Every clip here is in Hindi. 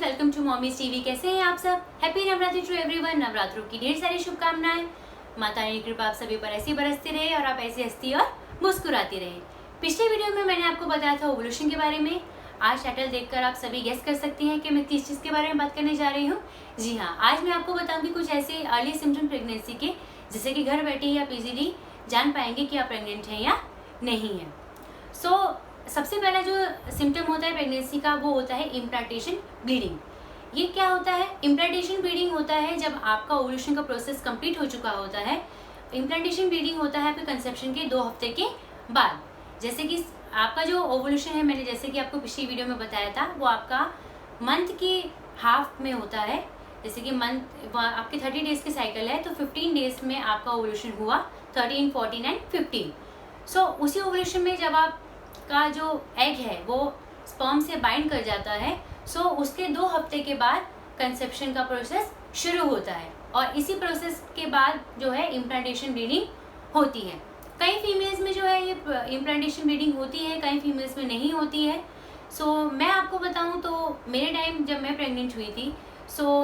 Guys, welcome to Mommy's TV. कैसे हैं आप सब? Happy Navratri to everyone. नवरात्रों की ढेर सारी शुभकामनाएं। माता रानी की कृपा आप सभी पर ऐसी बरसती रहे और आप ऐसी हंसती और मुस्कुराती रहे। पिछले वीडियो में मैंने आपको बताया था ओवुलेशन के बारे में। आज टाइटल देखकर आप सभी गेस कर सकती हैं कि मैं किस चीज़ के बारे में बात करने जा रही हूँ। जी हाँ, आज मैं आपको बताऊंगी कुछ ऐसे अर्ली सिम्टम प्रेगनेंसी के, जिससे कि घर बैठे ही आप इजीली जान पाएंगे कि आप प्रेग्नेंट हैं या नहीं है। सबसे पहला जो सिम्टम होता है प्रेगनेंसी का वो होता है इम्प्लांटेशन ब्लीडिंग। ये क्या होता है? इम्प्लांटेशन ब्लीडिंग होता है जब आपका ओवुलेशन का प्रोसेस कंप्लीट हो चुका होता है। इम्प्लांटेशन ब्लीडिंग होता है आपके कंसेप्शन के 2 हफ्ते के बाद। जैसे कि आपका जो ओवुलेशन है, मैंने जैसे कि आपको पिछली वीडियो में बताया था, वो आपका मंथ के हाफ में होता है। जैसे कि मंथ आपके 30 डेज के साइकिल है, तो 15 डेज में आपका ओवुलेशन हुआ, 13, 14 एंड 15। उसी ओवुलेशन में जब आप का जो एग है वो स्पर्म से बाइंड कर जाता है, उसके 2 हफ्ते के बाद कंसेप्शन का प्रोसेस शुरू होता है। और इसी प्रोसेस के बाद जो है इम्प्लांटेशन ब्लीडिंग होती है। कई फीमेल्स में जो है ये इम्प्लांटेशन ब्लीडिंग होती है, कई फीमेल्स में नहीं होती है। मैं आपको बताऊं तो मेरे टाइम जब मैं प्रेग्नेंट हुई थी,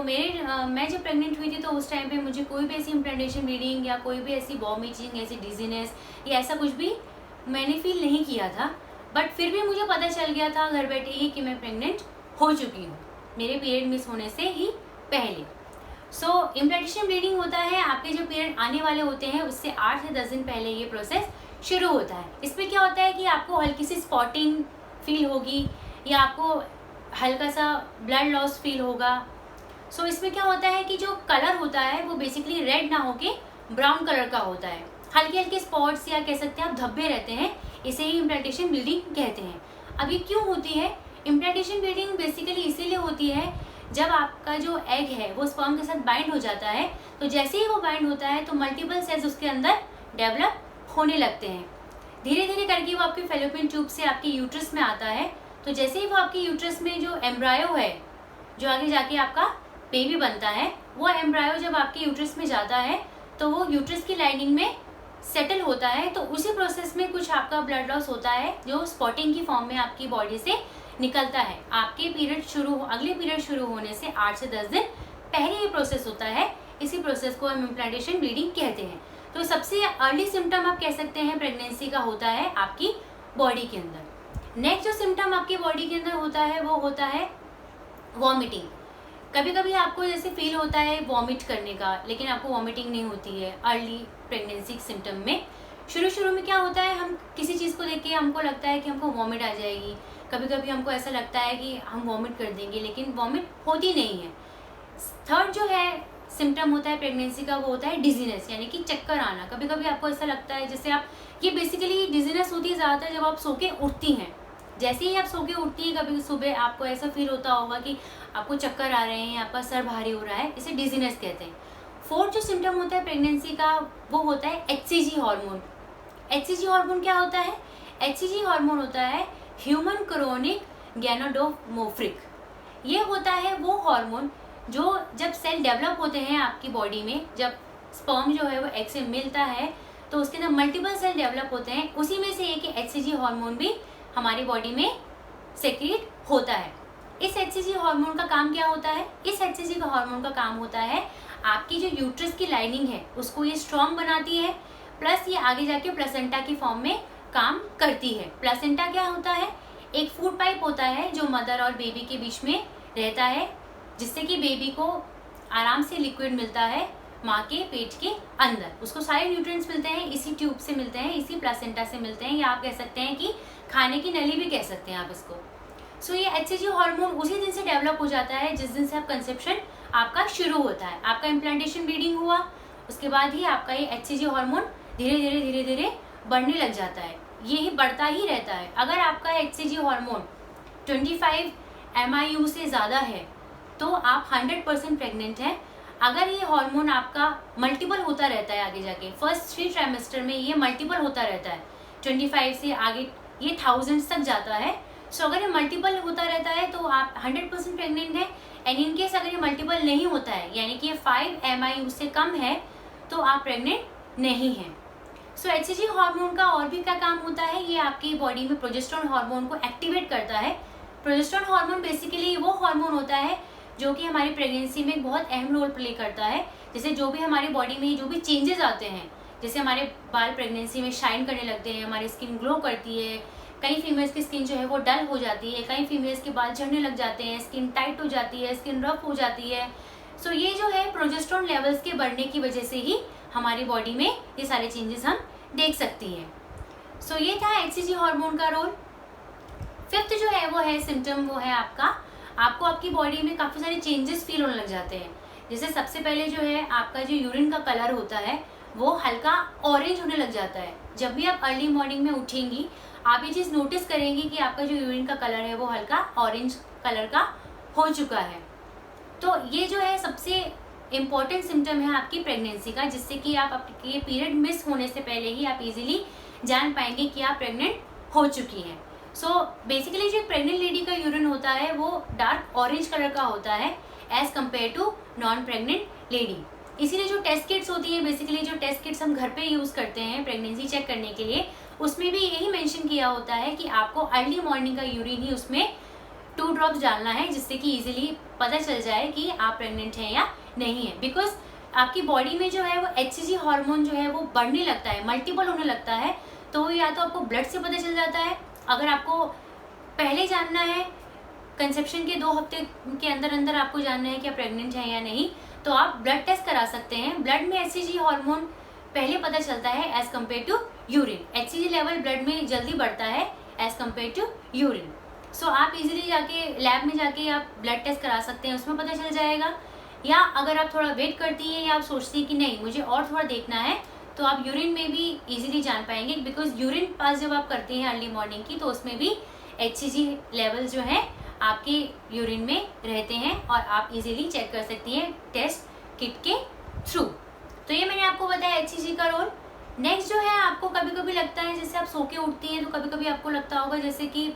मैं जब प्रेग्नेंट हुई थी तो उस टाइम पे मुझे कोई भी ऐसी इम्प्लांटेशन ब्लीडिंग या कोई भी ऐसी वॉमिटिंग, ऐसी डिजीनेस या ऐसा कुछ भी मैंने फील नहीं किया था। बट फिर भी मुझे पता चल गया था घर बैठे ही कि मैं प्रेग्नेंट हो चुकी हूँ, मेरे पीरियड मिस होने से ही पहले। इम्प्लांटेशन ब्लीडिंग होता है आपके जो पीरियड आने वाले होते हैं उससे 8 से 10 दिन पहले ये प्रोसेस शुरू होता है। इसमें क्या होता है कि आपको हल्की सी स्पॉटिंग फील होगी या आपको हल्का सा ब्लड लॉस फील होगा। इसमें क्या होता है कि जो कलर होता है वो बेसिकली रेड ना होके ब्राउन कलर का होता है। हल्के हल्के स्पॉट्स या कह सकते हैं आप धब्बे रहते हैं, इसे ही इम्प्लांटेशन ब्लीडिंग कहते हैं। अब ये क्यों होती है? इम्प्लांटेशन ब्लीडिंग बेसिकली इसीलिए होती है जब आपका जो एग है वो स्पर्म के साथ बाइंड हो जाता है, तो जैसे ही वो बाइंड होता है तो मल्टीपल सेल्स उसके अंदर डेवलप होने लगते हैं। धीरे धीरे करके वो आपके फैलोपियन ट्यूब से आपके यूट्रस में आता है। तो जैसे ही वो आपके यूट्रस में जो एम्ब्रायो है, जो आगे जाके आपका बेबी बनता है, वो एम्ब्रायो जब आपके यूट्रस में जाता है तो वो यूट्रस की लाइनिंग में सेटल होता है। तो उसी प्रोसेस में कुछ आपका ब्लड लॉस होता है जो स्पॉटिंग की फॉर्म में आपकी बॉडी से निकलता है। आपके अगले पीरियड शुरू होने से 8 से 10 दिन पहले ये प्रोसेस होता है। इसी प्रोसेस को हम इम्प्लांटेशन ब्लीडिंग कहते हैं। तो सबसे अर्ली सिम्टम आप कह सकते हैं प्रेगनेंसी का होता है आपकी बॉडी के अंदर। नेक्स्ट जो सिम्टम आपकी बॉडी के अंदर होता है वो होता है वॉमिटिंग। कभी कभी आपको जैसे फील होता है वॉमिट करने का, लेकिन आपको वॉमिटिंग नहीं होती है अर्ली प्रेगनेंसी सिम्टम में। शुरू में क्या होता है, हम किसी चीज़ को देख के हमको लगता है कि हमको वॉमिट आ जाएगी। कभी कभी हमको ऐसा लगता है कि हम वॉमिट कर देंगे, लेकिन वॉमिट होती नहीं है। थर्ड जो है सिम्टम होता है प्रेगनेंसी का वो होता है डिजीनेस, यानी कि चक्कर आना। कभी कभी आपको ऐसा लगता है जैसे ये बेसिकली डिजीनेस होती है ज़्यादातर जब आप सो के उठती हैं। जैसे ही आप सो के उठती हैं कभी सुबह आपको ऐसा फील होता होगा कि आपको चक्कर आ रहे हैं, आपका सर भारी हो रहा है, इसे डिजीनेस कहते हैं। फोर्थ जो सिम्टम होता है प्रेगनेंसी का वो होता है HCG हार्मोन। HCG हार्मोन क्या होता है? HCG हार्मोन होता है ह्यूमन क्रोनिक गैनोडोट्रोपिक। ये होता है वो हार्मोन जो जब सेल डेवलप होते हैं आपकी बॉडी में, जब स्पर्म जो है वो एग से मिलता है तो उसके अंदर मल्टीपल सेल डेवलप होते हैं। उसी में से एक HCG हार्मोन भी हमारी बॉडी में सेक्रेट होता है। इस HCG हार्मोन का काम क्या होता है? इस HCG का हार्मोन का काम होता है आपकी जो यूट्रस की लाइनिंग है उसको ये स्ट्रॉन्ग बनाती है, प्लस ये आगे जाके प्लेसेंटा की फॉर्म में काम करती है। प्लेसेंटा क्या होता है? एक फूड पाइप होता है जो मदर और बेबी के बीच में रहता है, जिससे कि बेबी को आराम से लिक्विड मिलता है माँ के पेट के अंदर। उसको सारे न्यूट्रिएंट्स मिलते हैं, इसी ट्यूब से मिलते हैं, इसी प्लेसेंटा से मिलते हैं, या आप कह सकते हैं कि खाने की नली भी कह सकते हैं आप इसको। ये HCG हार्मोन उसी दिन से डेवलप हो जाता है जिस दिन से आप कंसेप्शन आपका शुरू होता है। आपका इम्प्लांटेशन ब्लीडिंग हुआ, उसके बाद ही आपका ये HCG हार्मोन धीरे धीरे बढ़ने लग जाता है। ये ही बढ़ता ही रहता है। अगर आपका HCG हार्मोन 25 MIU से ज़्यादा है तो आप 100% प्रेग्नेंट हैं। अगर ये हार्मोन आपका मल्टीपल होता रहता है आगे जाके, फर्स्ट 3 ट्राइमेस्टर में ये मल्टीपल होता रहता है, 25 से आगे ये 1000 तक जाता है। अगर ये मल्टीपल होता रहता है तो आप 100% प्रेग्नेंट हैं। एंड इन केस अगर ये मल्टीपल नहीं होता है, यानी कि ये 5 MIU से कम है, तो आप प्रेग्नेंट नहीं हैं। HCG हार्मोन का और भी क्या काम होता है, ये आपकी बॉडी में प्रोजेस्टेरोन हार्मोन को एक्टिवेट करता है। प्रोजेस्टेरॉन हार्मोन बेसिकली वो हार्मोन होता है जो कि हमारी प्रेगनेंसी में बहुत अहम रोल प्ले करता है। जैसे जो भी हमारी बॉडी में जो भी चेंजेस आते हैं, जैसे हमारे बाल प्रेगनेंसी में शाइन करने लगते हैं, हमारी स्किन ग्लो करती है, कई फीमेल्स की स्किन जो है वो डल हो जाती है, कई फीमेल्स के बाल झड़ने लग जाते हैं, स्किन टाइट हो जाती है, स्किन रफ हो जाती है। सो ये जो है प्रोजेस्टेरॉन लेवल्स के बढ़ने की वजह से ही हमारी बॉडी में ये सारे चेंजेस हम देख सकती हैं। सो ये था एचसीजी हार्मोन का रोल। फिफ्थ जो है वो है सिम्टम, वो है आपको आपकी बॉडी में काफ़ी सारे चेंजेस फील होने लग जाते हैं। जैसे सबसे पहले जो है आपका जो यूरिन का कलर होता है वो हल्का ऑरेंज होने लग जाता है। जब भी आप अर्ली मॉर्निंग में उठेंगी आप ये चीज़ नोटिस करेंगी कि आपका जो यूरिन का कलर है वो हल्का ऑरेंज कलर का हो चुका है। तो ये जो है सबसे इम्पॉर्टेंट सिम्टम है आपकी प्रेगनेंसी का, जिससे कि आप आपके पीरियड मिस होने से पहले ही आप इजीली जान पाएंगे कि आप प्रेग्नेंट हो चुकी हैं। सो बेसिकली जो प्रेग्नेंट लेडी का यूरिन होता है वो डार्क ऑरेंज कलर का होता है as compare to non pregnant lady. इसीलिए जो टेस्ट किट्स होती है, बेसिकली जो टेस्ट किट्स हम घर पे यूज़ करते हैं प्रेगनेंसी चेक करने के लिए, उसमें भी यही मेंशन किया होता है कि आपको अर्ली मॉर्निंग का यूरिन ही उसमें 2 ड्रॉप्स डालना है, जिससे कि इजीली पता चल जाए कि आप प्रेग्नेंट हैं या नहीं है। बिकॉज आपकी बॉडी में जो है वो एचसीजी हार्मोन जो है वो बढ़ने लगता है, मल्टीपल होने लगता है। तो या तो आपको ब्लड से पता चल जाता है, अगर आपको पहले जानना है कंसेप्शन के 2 हफ्ते के अंदर अंदर आपको जानना है कि आप प्रेग्नेंट हैं या नहीं, तो आप ब्लड टेस्ट करा सकते हैं। ब्लड में एचसीजी हार्मोन पहले पता चलता है as compare to urine. HCG level blood में जल्दी बढ़ता है as compare to urine. So आप इजीली जाके लैब में जाके आप ब्लड टेस्ट करा सकते हैं, उसमें पता चल जाएगा। या अगर आप थोड़ा वेट करती हैं या आप सोचती हैं कि नहीं मुझे और थोड़ा देखना है, तो आप यूरिन में भी इजीली जान पाएंगे। बिकॉज यूरिन पास जब आप करते हैं अर्ली मॉर्निंग की, तो उसमें भी एचसीजी लेवल जो है आपके यूरिन में रहते हैं और आप इजीली चेक कर सकती हैं टेस्ट किट के थ्रू। तो ये मैंने आपको बताया एचसीजी का रोल। नेक्स्ट जो है आपको कभी कभी लगता है, जैसे आप सो के उठती हैं तो कभी कभी आपको लगता होगा जैसे कि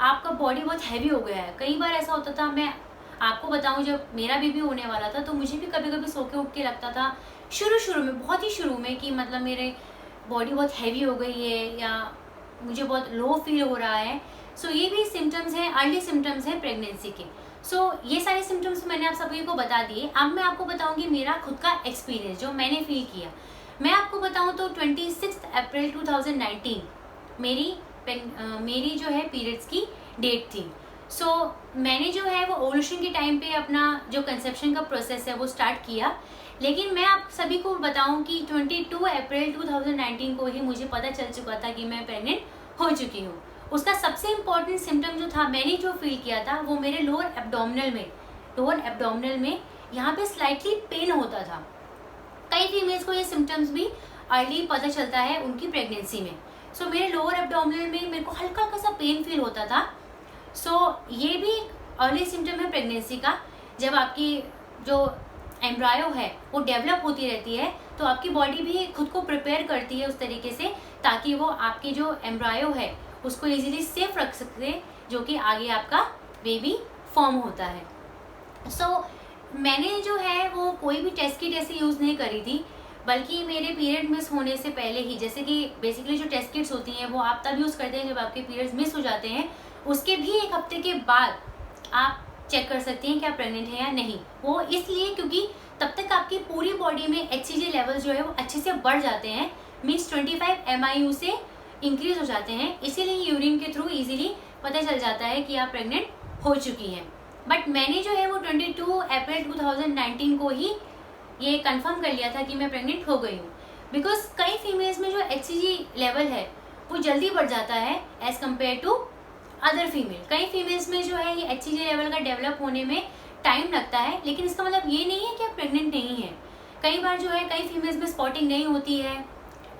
आपका बॉडी बहुत हैवी हो गया है। कई बार ऐसा होता था, मैं आपको बताऊं जब मेरा बेबी होने वाला था तो मुझे भी कभी कभी सो के उठ के लगता था शुरू में, बहुत ही शुरू में, कि मतलब मेरे बॉडी बहुत हैवी हो गई है या मुझे बहुत लो फील हो रहा है। सो ये भी सिम्टम्स हैं, अर्ली सिम्टम्स हैं प्रेगनेंसी के। सो ये सारे सिम्टम्स मैंने आप सभी को बता दिए। अब मैं आपको बताऊंगी मेरा खुद का एक्सपीरियंस जो मैंने फील किया। मैं आपको बताऊं तो 26 अप्रैल 2019 मेरी जो है पीरियड्स की डेट थी। सो मैंने जो है वो ओवुलेशन के टाइम पे अपना जो कंसेप्शन का प्रोसेस है वो स्टार्ट किया। लेकिन मैं आप सभी को बताऊं कि 22 अप्रैल 2019 को ही मुझे पता चल चुका था कि मैं प्रेग्नेंट हो चुकी हूँ। उसका सबसे इम्पॉर्टेंट सिम्टम जो था, मैंने जो फील किया था, वो मेरे लोअर एब्डोमिनल में यहाँ पे स्लाइटली पेन होता था। कई फीमेल्स को ये सिम्टम्स भी अर्ली पता चलता है उनकी प्रेगनेंसी में। सो मेरे लोअर एब्डोमिनल में मेरे को हल्का हल्का सा पेन फील होता था। सो ये भी अर्ली सिम्टम है प्रेगनेंसी का। जब आपकी जो एम्ब्रायो है वो डेवलप होती रहती है तो आपकी बॉडी भी खुद को प्रिपेयर करती है उस तरीके से, ताकि वो आपकी जो एम्ब्रायो है उसको इजीली सेफ रख सकते, जो कि आगे आपका बेबी फॉर्म होता है। सो मैंने जो है वो कोई भी टेस्ट किट ऐसे यूज़ नहीं करी थी, बल्कि मेरे पीरियड मिस होने से पहले ही, जैसे कि बेसिकली जो टेस्ट किट्स होती हैं वो आप तब यूज़ करते हैं जब आपके पीरियड्स मिस हो जाते हैं, उसके भी 1 हफ्ते के बाद आप चेक कर सकती हैं कि आप प्रेग्नेंट हैं या नहीं। वो इसलिए क्योंकि तब तक आपकी पूरी बॉडी में एचसीजी लेवल जो है वो अच्छे से बढ़ जाते हैं, मीन्स 25 MIU से इंक्रीज हो जाते हैं। इसीलिए यूरिन के थ्रू इजीली पता चल जाता है कि आप प्रेग्नेंट हो चुकी हैं। बट मैंने जो है वो 22 अप्रैल 2019 को ही ये कंफर्म कर लिया था कि मैं प्रेग्नेंट हो गई हूँ। बिकॉज कई फीमेल्स में जो एचसीजी लेवल है वो जल्दी बढ़ जाता है as compare to other female. कई फीमेल्स में जो है ये एचसीजी लेवल का डेवलप होने में टाइम लगता है, लेकिन इसका मतलब ये नहीं है कि आप प्रेग्नेंट नहीं है। कई बार जो है कई फीमेल्स में स्पॉटिंग नहीं होती है,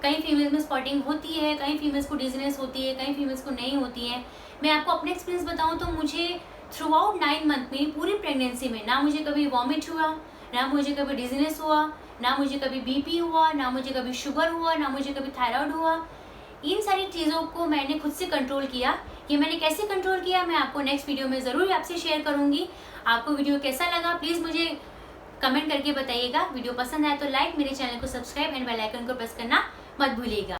कई फीमेल्स में स्पॉटिंग होती है, कई फीमेल्स को डिजीनेस होती है, कई फीमेल्स को नहीं होती है। मैं आपको अपने एक्सपीरियंस बताऊं तो मुझे थ्रू आउट 9 मंथ मेरी पूरी प्रेगनेंसी में ना मुझे कभी वॉमिट हुआ, ना मुझे कभी डिजीनेस हुआ, ना मुझे कभी बीपी हुआ, ना मुझे कभी शुगर हुआ, ना मुझे कभी थायराइड हुआ। इन सारी चीज़ों को मैंने खुद से कंट्रोल किया। ये मैंने कैसे कंट्रोल किया मैं आपको नेक्स्ट वीडियो में ज़रूर आपसे शेयर करूँगी। आपको वीडियो कैसा लगा प्लीज़ मुझे कमेंट करके बताइएगा। वीडियो पसंद आए तो लाइक, मेरे चैनल को सब्सक्राइब एंड बेल आइकन को प्रेस करना मत भूलिएगा।